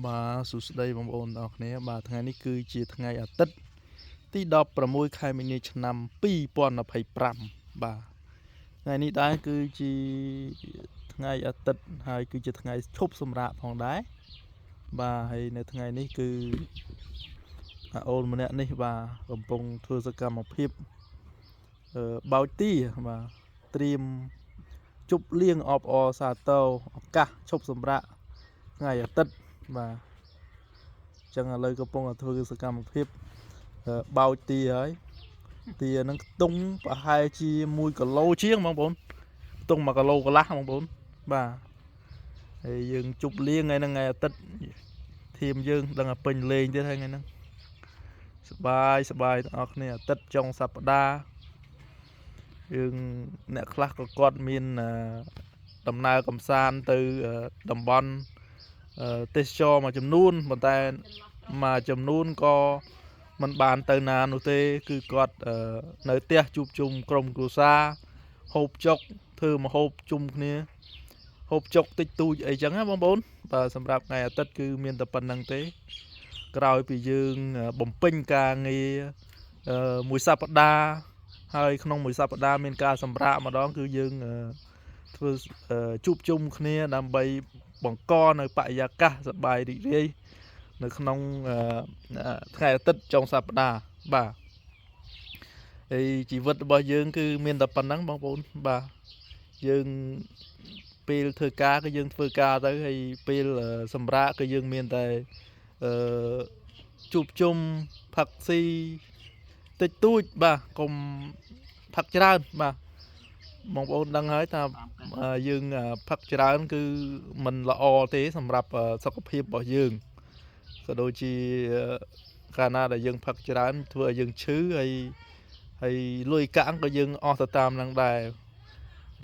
បាទសួស្តីបងប្អូនទាំងអស់គ្នាបាទថ្ងៃនេះគឺជាថ្ងៃអាទិត្យទី16ខែមីនាឆ្នាំ2025បាទថ្ងៃនេះដែរគឺជាថ្ងៃអាទិត្យហើយគឺជាថ្ងៃឈប់សម្រាកផងដែរបាទហើយនៅថ្ងៃនេះគឺអូនម្នាក់នេះបាទកំពុងធ្វើសកម្មភាពបោចទីបាទត្រៀមជប់លៀងអបអរសាទរឱកាសឈប់សម្រាកថ្ងៃអាទិត្យបាទចឹងឥឡូវកំពុងតែធ្វើសកម្មភាពបោចទាហើយទាហ្នឹងខ្ទង់ប្រហែលជា1គីឡូជាងបងប្អូនខ្ទង់1គីឡូកន្លះបងប្អូនបាទហើយយើងជប់លៀងថ្ងៃហ្នឹងថ្ងៃអាទិត្យធៀមយើងដឹងតែពេញលេងទៀតហើយថ្ងៃហ្នឹងសបាយទាំងអស់គ្នាអាទិត្យចុងសប្តាហ៍យើងអ្នកខ្លះក៏គាត់មានដំណើរកំសាន្តទៅតំបន់ទេសចរមួយចំនួនប៉ុន្តែមួយចំនួនក៏មិនបានទៅណានោះទេគឺគាត់នៅផ្ទះជួបជុំក្រុមគ្រួសារហូបចុកធ្វើម្ហូបជុំគ្នាហូបចុកតិចតួចអីចឹងណាបងប្អូនបាទសម្រាប់ថ្ងៃអាទិត្យគឺមានតែប៉ុណ្្នឹងទេក្រោយពីយើងបំពេញការងារមួយសប្តាហ៍ហើយក្នុងមួយសប្តាហ៍មានការសម្រាកម្ដងគឺយើងធ្វើជួបជុំគ្នាដើម្បីបង្កនៅបរិយាកាសសប្បាយរីករាយនៅក្នុងថ្ងៃអាទិត្យចុងសប្តាហ៍បាទហើយជីវិតរបស់យើងគឺមានតែប៉ុណ្្នឹងបងប្អូនបាទយើងពេលធ្វើការគឺយើងធ្វើការទៅហើយពេលសម្រាកគឺយើងមានតែជួបជុំផឹកស៊ីតិចតួចបាទកុំផឹកច្រើនបាទបងប្អូនដឹងហើយថាយើងផឹកច្រើនគឺមិនល្អទេសម្រាប់សុខភាពរបស់យើងក៏ដូចជាកាលណាដែលយើងផឹកច្រើនធ្វើឲ្យយើងឈឺហើយលុយកាក់ក៏យើងអស់ទៅតាមនឹងដែរ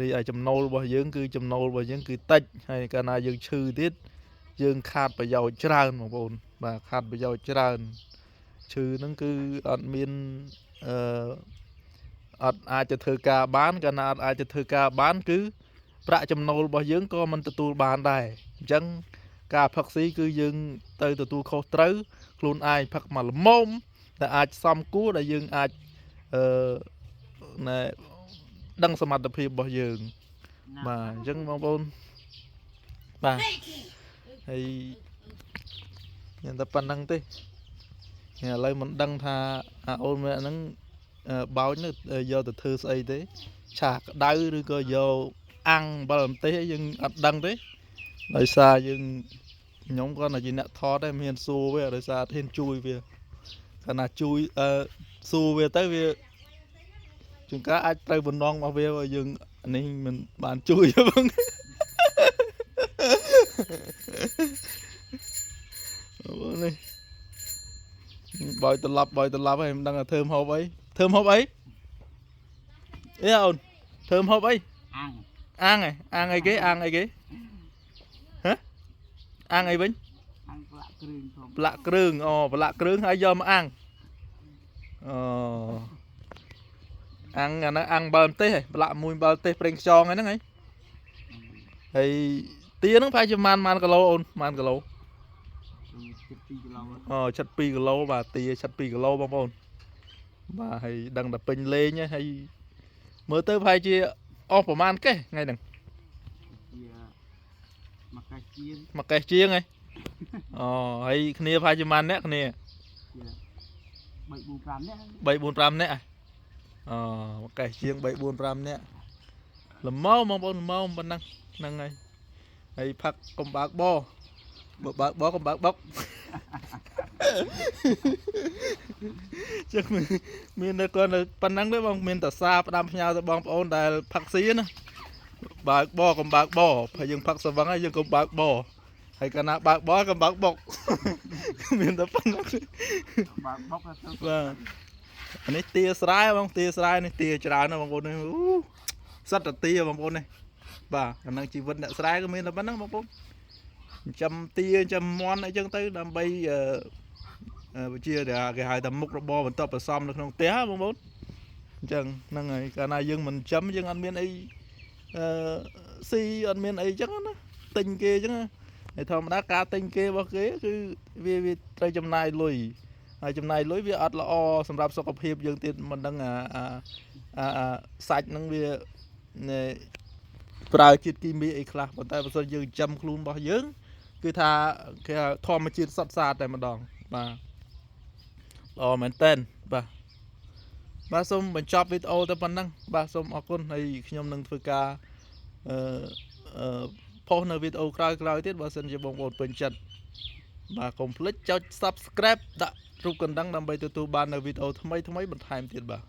រីឯចំណូលរបស់យើងគឺតិចហើយកាលណាយើងឈឺទៀតយើងខាតប្រយោជន៍ច្រើនបងប្អូនបាទខាតប្រយោជន៍ច្រើនឈឺហ្នឹងគឺអត់មានអត់អាចទៅធ្វើការបានកាលណាអត់អាចទៅធ្វើការបានគឺប្រាក់ចំណូលរបស់យើងក៏មិនទទួលបានដែរអញ្ចឹងការផឹកស៊ីគឺយើងទៅទទួលខុសត្រូវខ្លួនឯងផឹកមកល្មមតែអាចសមគួរដែលយើងអាចដឹងសមត្ថភាពរបស់យើងបាទអញ្ចឹងបងប្អូនបាទហើយមានតែប៉ុណ្្នឹងទេឥឡូវមិនដឹងថាអូនម្នាក់ហ្នឹងបោចនោះយកទៅធ្វើស្អីទេឆាក្តៅឬក៏យកអាំងអំបិលម្ទេសយើងអត់ដឹងទេដោយសារយើងខ្ញុំគាត់តែជាអ្នកថតទេមានសួរវាដោយសារអត់ហ៊ានជួយវាកាលណាជួយសួរវាទៅវាជួនកាលអាចត្រូវបំណងរបស់វាយើងនេះមិនបានជួយទេបងនេះបោយត្រឡប់ហើយមិនដឹងថាធ្វើម្ហូបអីអេអូនធ្វើម្ហូបអីអាំងអីគេហ៎អាំងអីវិញប្រឡាក់គ្រឿងប្រឡាក់គ្រឿងហើយយកមកអាំងអាំងអាហ្នឹងអាំងបើម្ទេសហ៎ប្រឡាក់មួយបើម្ទេសប្រេងខ្យងហ្នឹងហីហើយទាហ្នឹងប្រហែលជាប៉ុន្មានគីឡូអូនប៉ុន្មានគីឡូ72គីឡូបាទទា72គីឡូបងប្អូនបាទហើយដឹងតែពេញលេងហើយមើលទៅប្រហែលជាអស់ប្រហែលកេះថ្ងៃហ្នឹងមួយកេះជាងហីហើយគ្នាប្រហែលជាប៉ុន្មានអ្នកគ្នា3 4 5នាក់មួយកេះជាង3 4 5នាក់ល្មមបងប្អូនល្មមប៉ុណ្ណឹងហ្នឹងហើយផឹកកុំបើកបើបើកបកុំបើកបុកចឹងមានតែគាត់ប៉ុណ្ណឹងទេបងមានតែសារផ្ដាំផ្ញើទៅបងប្អូនដែលផឹកស៊ីណាបើកបកុំបើកបហើយយើងផឹកស្វឹងហើយយើងកុំបើកបហើយកាលណាបើកបកុំបើកបុកមានតែប៉ុណ្ណឹងបើកបុកបាទនេះទាស្រែបងទាស្រែនេះទាច្រើនណាបងប្អូននេះសិតតែទាបងប្អូននេះបាទអានឹងជីវិតអ្នកស្រែក៏មានតែប៉ុណ្ណឹងបងប្អូនចិញ្ចឹមទាចិញ្ចឹមមាន់អីចឹងទៅដើម្បីជាគេហៅថាមុខរបរបន្តបន្សំនៅក្នុងផ្ទះបងប្អូនអញ្ចឹងហ្នឹងហើយកាលណាយើងមិនចិញ្ចឹមយើងអត់មានអីស៊ីអត់មានអីចឹងណាទិញគេចឹង ในธรรมดาการติงเกบ่เกคือវាត្រូវចំណាយលុយហើយចំណាយលុយវាអត់ល្អសម្រាប់សុខភាពយើងទៀតមិនដឹងសាច់ហ្នឹងវាប្រើជាតិគីមីអីខ្លះប៉ុន្តែបើសិនយើងចិញ្ចឹមខ្លួនរបស់យើងគឺថាគេធម្មជាតិសុទ្ធសាធតែម្ដងបាទល្អមែនតើបាទសូមបញ្ចប់វីដេអូតែប៉ុណ្ណឹងបាទសូមអរគុណហើយខ្ញុំនឹងធ្វើការផុសនៅវីដេអូក្រោយៗទៀតបើសិនជាបងប្អូនពេញចិត្តបាទកុំភ្លេចចុច Subscribe ដាក់រូបកណ្ដឹងដើម្បីទទួលបាននៅវីដេអូថ្មីបន្ថែមទៀតបាទ